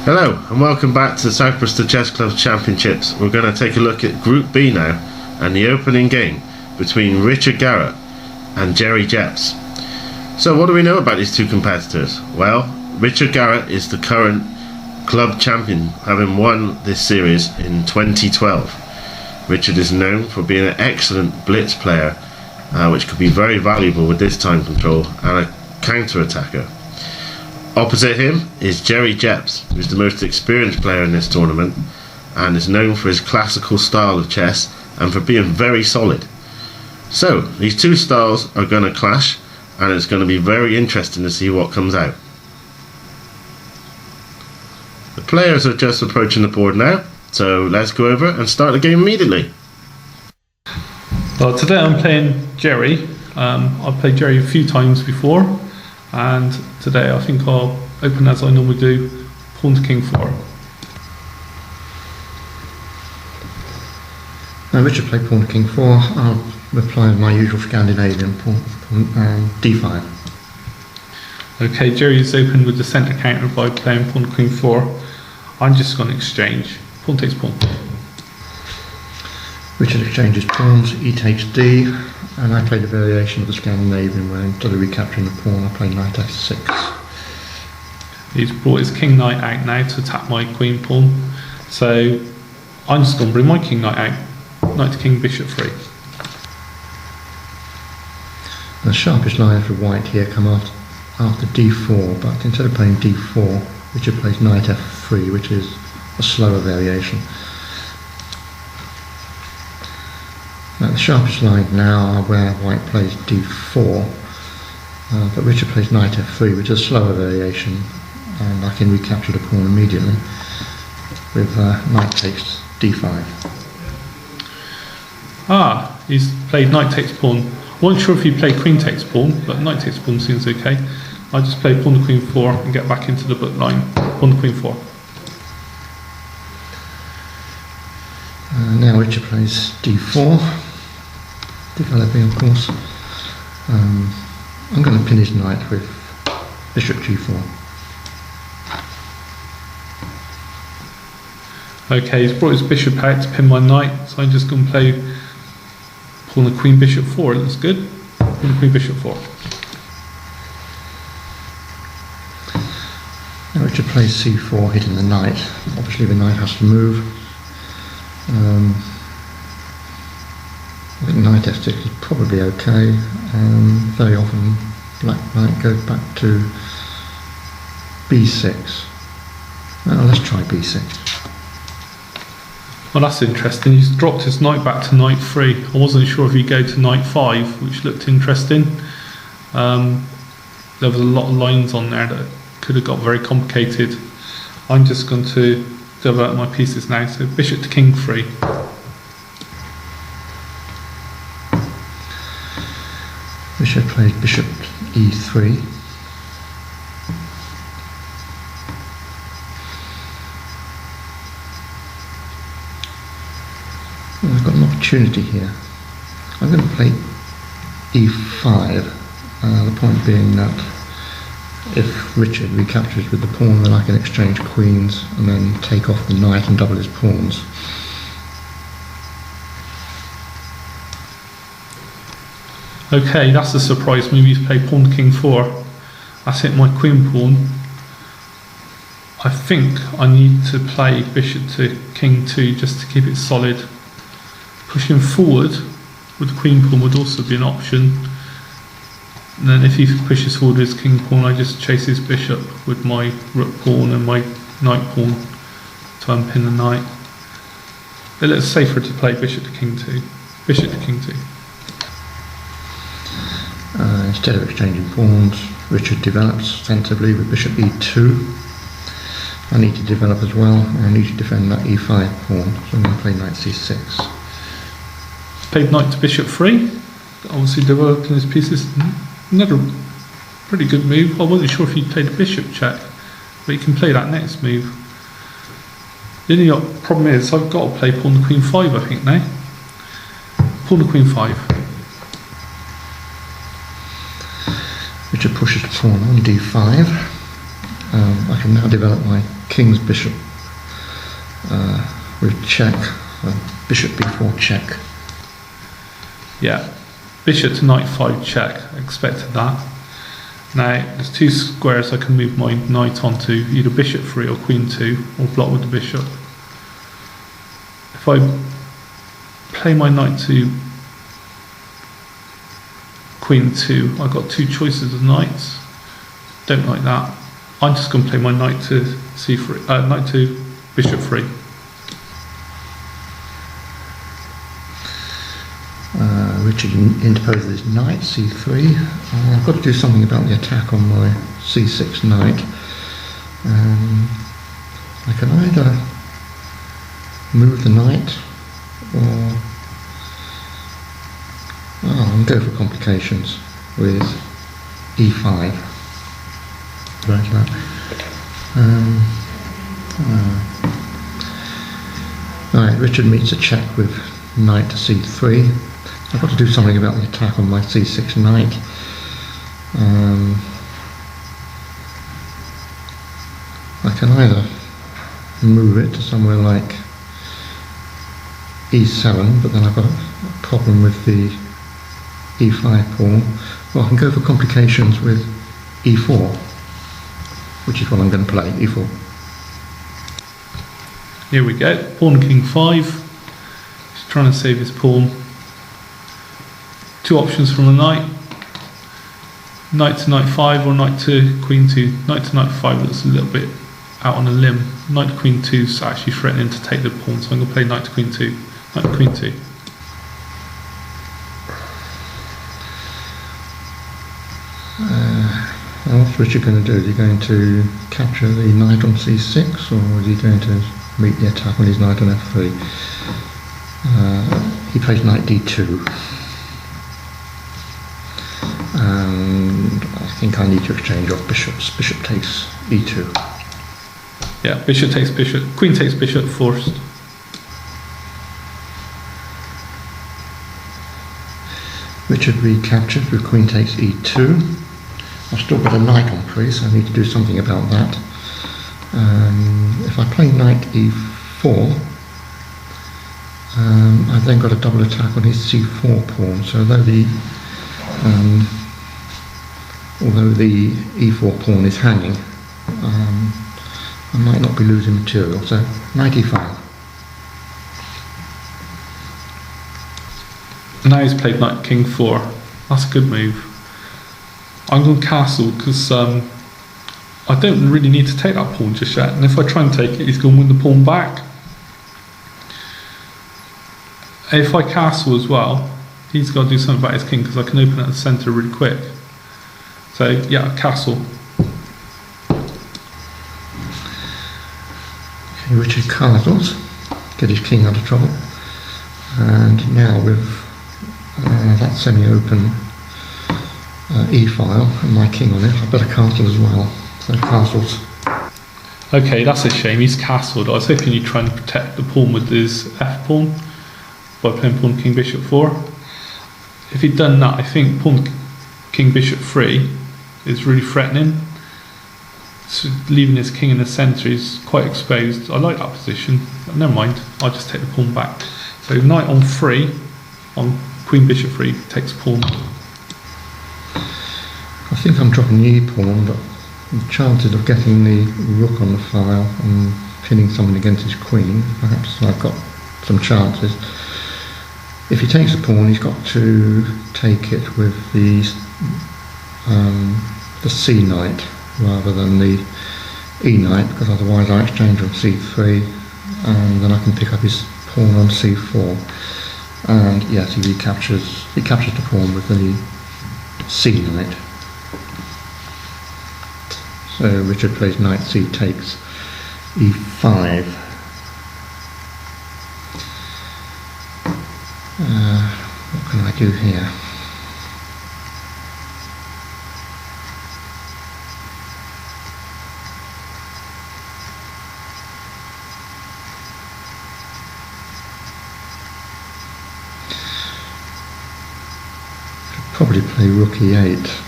Hello and welcome back to the South Bristol Chess Club Championships. We're going to take a look at Group B now and the opening game between Garrett and Gerry Jepps. So what do we know about these two competitors? Well, Garrett is the current club champion, having won this series in 2012. Richard is known for being an excellent blitz player, which could be very valuable with this time control, and a counter-attacker. Opposite him is Gerry Jepps, who's the most experienced player in this tournament and is known for his classical style of chess and for being very solid. So these two styles are going to clash, and it's going to be very interesting to see what comes out. The players are just approaching the board now, so let's go over and start the game immediately. Well, today I'm playing Gerry. I've played Gerry a few times before, and today I think I'll open as I normally do, pawn to king 4. Now Richard played pawn to king 4. I'll reply with my usual Scandinavian pawn d5. Okay, Gerry's opened with the centre counter by playing pawn to queen 4. I'm just going to exchange. Pawn takes pawn. Richard exchanges pawns, e takes d, and I played a variation of the Scandinavian where instead of recapturing the pawn I played knight f6. He's brought his king knight out now to attack my queen pawn, so I'm just going to bring my king knight out. Knight to king, bishop 3. The sharpest line for white here come after d4, but instead of playing d4, Richard plays knight f3, which is a slower variation. Now the sharpest line now are where white plays d4, but Richard plays knight f3, which is a slower variation, and I can recapture the pawn immediately with knight takes d5. He's played knight takes pawn. I wasn't sure if he played queen takes pawn, but knight takes pawn seems okay. I just play pawn to queen 4 and get back into the book line. Pawn to queen 4. Now Richard plays d4, developing of course. I'm going to pin his knight with bishop g4. Okay, he's brought his bishop out to pin my knight, so I'm just going to play pawn to queen bishop 4. It looks good. Pawn to queen bishop 4. Now Richard plays c4, hitting the knight. Obviously the knight has to move. I think knight f6 is probably okay. Very often black knight goes back to b6. Well, let's try b6. Well, that's interesting. He's dropped his knight back to knight 3. I wasn't sure if he'd go to knight 5, which looked interesting. There was a lot of lines on there that could have got very complicated. I'm just going to develop my pieces now. So bishop to king 3. Richard plays bishop e3. I've got an opportunity here. I'm going to play e5. The point being that if Richard recaptures with the pawn, then I can exchange queens and then take off the knight and double his pawns. Okay, that's a surprise move. He's played pawn to king 4. That's hit my queen pawn. I think I need to play bishop to king 2 just to keep it solid. Pushing forward with the queen pawn would also be an option. And then if he pushes forward with his king pawn, I just chase his bishop with my rook pawn and my knight pawn to unpin the knight. It looks safer to play bishop to king 2. Bishop to king 2. Instead of exchanging pawns, Richard develops sensibly with bishop e2. I need to develop as well. I need to defend that e5 pawn, so I'm going to play knight c6. Played knight to bishop 3. Obviously developing his pieces. Another pretty good move. I wasn't sure if he played a bishop check, but he can play that next move. The only problem is I've got to play pawn to queen 5, I think now. Pawn to queen 5. Richard pushes the pawn on d5. I can now develop my king's bishop with check, bishop b4 check. Yeah, bishop to knight 5 check, I expected that. Now, there's 2 squares I can move my knight onto, either bishop 3 or queen 2, or block with the bishop. If I play my knight to queen 2, I've got 2 choices of knights. Don't like that. I'm just going to play my knight to c3, knight to bishop 3. Richard interposes his knight, c3. I've got to do something about the attack on my c6 knight. I can either move the knight or I'll go for complications with e5. Right, that. Right, Richard meets a check with knight to c3. I've got to do something about the attack on my c6 knight. I can either move it to somewhere like e7, but then I've got a problem with the e5 pawn. Well, I can go for complications with e4, which is what I'm going to play, e4. Here we go, pawn king 5. He's trying to save his pawn. 2 options from the knight. Knight to knight 5 or knight to queen 2. Knight to knight 5 looks a little bit out on a limb. Knight to queen 2 is actually threatening to take the pawn, so I'm going to play knight to queen 2. Knight to queen 2. What's Richard going to do? Is he going to capture the knight on c6, or is he going to meet the attack on his knight on f3? He plays knight d2. And I think I need to exchange off bishops. Bishop takes e2. Yeah, bishop takes bishop. Queen takes bishop first. Richard recaptured with queen takes e2. I've still got a knight on pre, so I need to do something about that. If I play knight e4, I've then got a double attack on his c4 pawn. So although the e4 pawn is hanging, I might not be losing material. So knight e5. Now he's played knight king 4. That's a good move. I'm going to castle because I don't really need to take that pawn just yet, and if I try and take it, he's going to win the pawn back. If I castle as well, he's got to do something about his king because I can open at the centre really quick. So yeah, castle. Okay, Richard castles, get his king out of trouble, and now with that semi-open e-file and my king on it, I better castle as well. So castles. Okay, that's a shame. He's castled. I was hoping he'd try and protect the pawn with his f pawn by playing pawn king bishop 4. If he'd done that, I think pawn king bishop 3 is really threatening. So leaving his king in the centre is quite exposed. I like that position. But never mind, I'll just take the pawn back. So knight on 3, on queen bishop 3, takes pawn. I think I'm dropping the e-pawn, but the chances of getting the rook on the file and pinning someone against his queen, perhaps I've got some chances. If he takes the pawn, he's got to take it with the c knight rather than the e knight, because otherwise I exchange on c3 and then I can pick up his pawn on c4. And yes, he captures the pawn with the c knight. So Richard plays knight c takes e5. What can I do here? Probably play rook e8.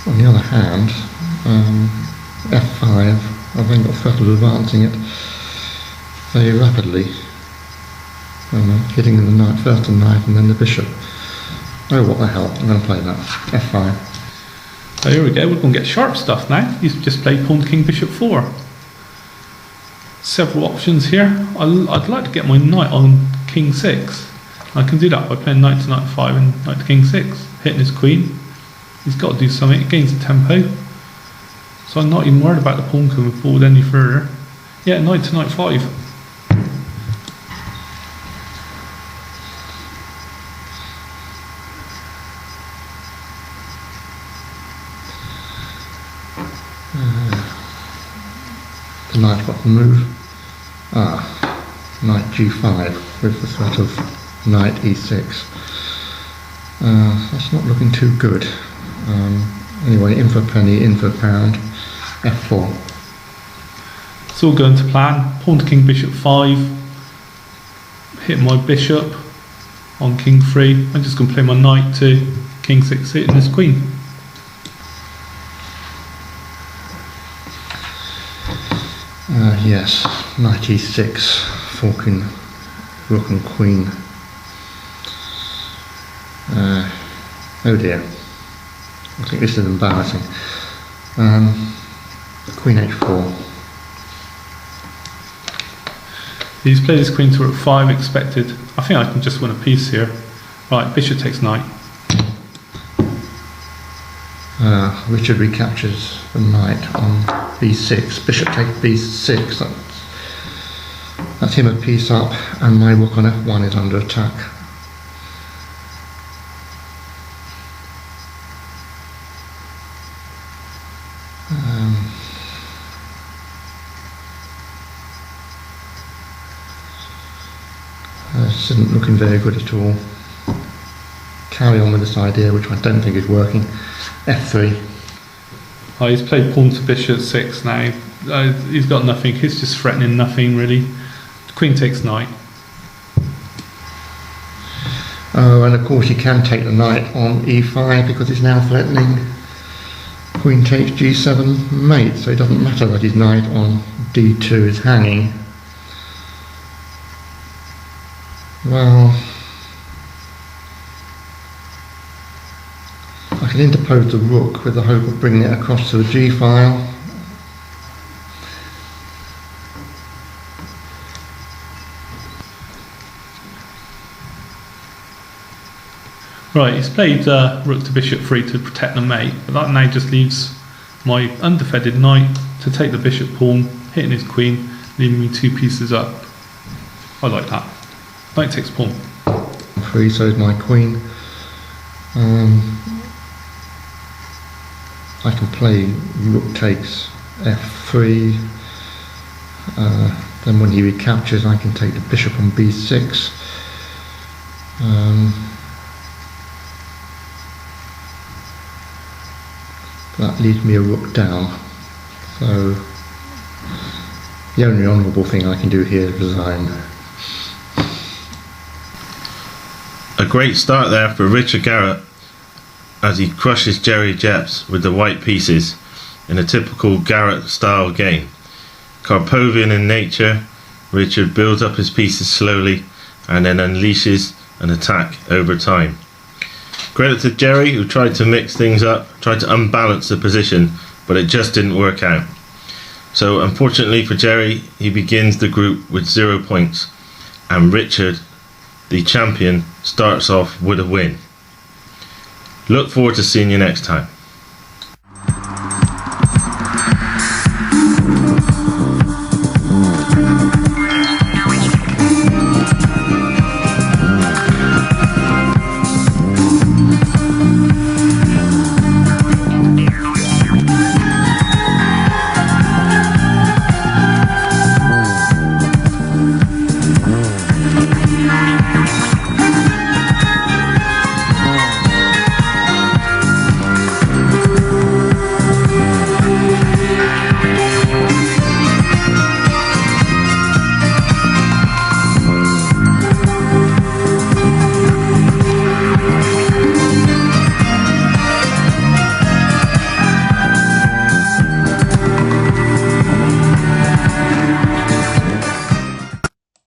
On the other hand, f5. I've then got threat of advancing it very rapidly. Hitting the knight, first the knight and then the bishop. Oh, what the hell, I'm going to play that. f5. So here we go, we're going to get sharp stuff now. He's just played pawn to king bishop 4. Several options here. I'd like to get my knight on king 6. I can do that by playing knight to knight 5 and knight to king 6, hitting his queen. He's got to do something, it gains the tempo. So I'm not even worried about the pawn coming forward any further. Yeah, knight to knight 5. The knight's got the move. Knight g5 with the threat of knight e6. That's not looking too good. Anyway, in for a penny, in for a pound. f4. It's all going to plan. Pawn to king bishop 5. Hit my bishop on king 3. I'm just going to play my knight to king 6, hitting his queen. Yes, knight e6, forking rook and queen. Oh dear, I think this is embarrassing. Queen h4. He's played his queen to rook 5, expected. I think I can just win a piece here. Right, bishop takes knight. Richard recaptures the knight on b6. Bishop takes b6. That's him a piece up, and my rook on f1 is under attack. This isn't looking very good at all. Carry on with this idea, which I don't think is working. f3. Oh, he's played pawn to bishop 6 now. He's got nothing, he's just threatening nothing really. Queen takes knight. Oh, and of course he can take the knight on e5 because it's now threatening. Queen takes g7 mate, so it doesn't matter that his knight on d2 is hanging. Well, I can interpose the rook with the hope of bringing it across to the g-file. Right, he's played rook to bishop 3 to protect the mate, but that now just leaves my undefended knight to take the bishop pawn, hitting his queen, leaving me 2 pieces up. I like that. Knight takes pawn. 3, so is my queen. I can play rook takes f3. Then when he recaptures, I can take the bishop on b6. That leaves me a rook down. So the only honourable thing I can do here is resign. A great start there for Richard Garrett as he crushes Gerry Jepps with the white pieces in a typical Garrett style game. Karpovian in nature, Richard builds up his pieces slowly and then unleashes an attack over time. Credit to Gerry, who tried to mix things up, tried to unbalance the position, but it just didn't work out. So unfortunately for Gerry, he begins the group with 0 points, and Richard, the champion, starts off with a win. Look forward to seeing you next time.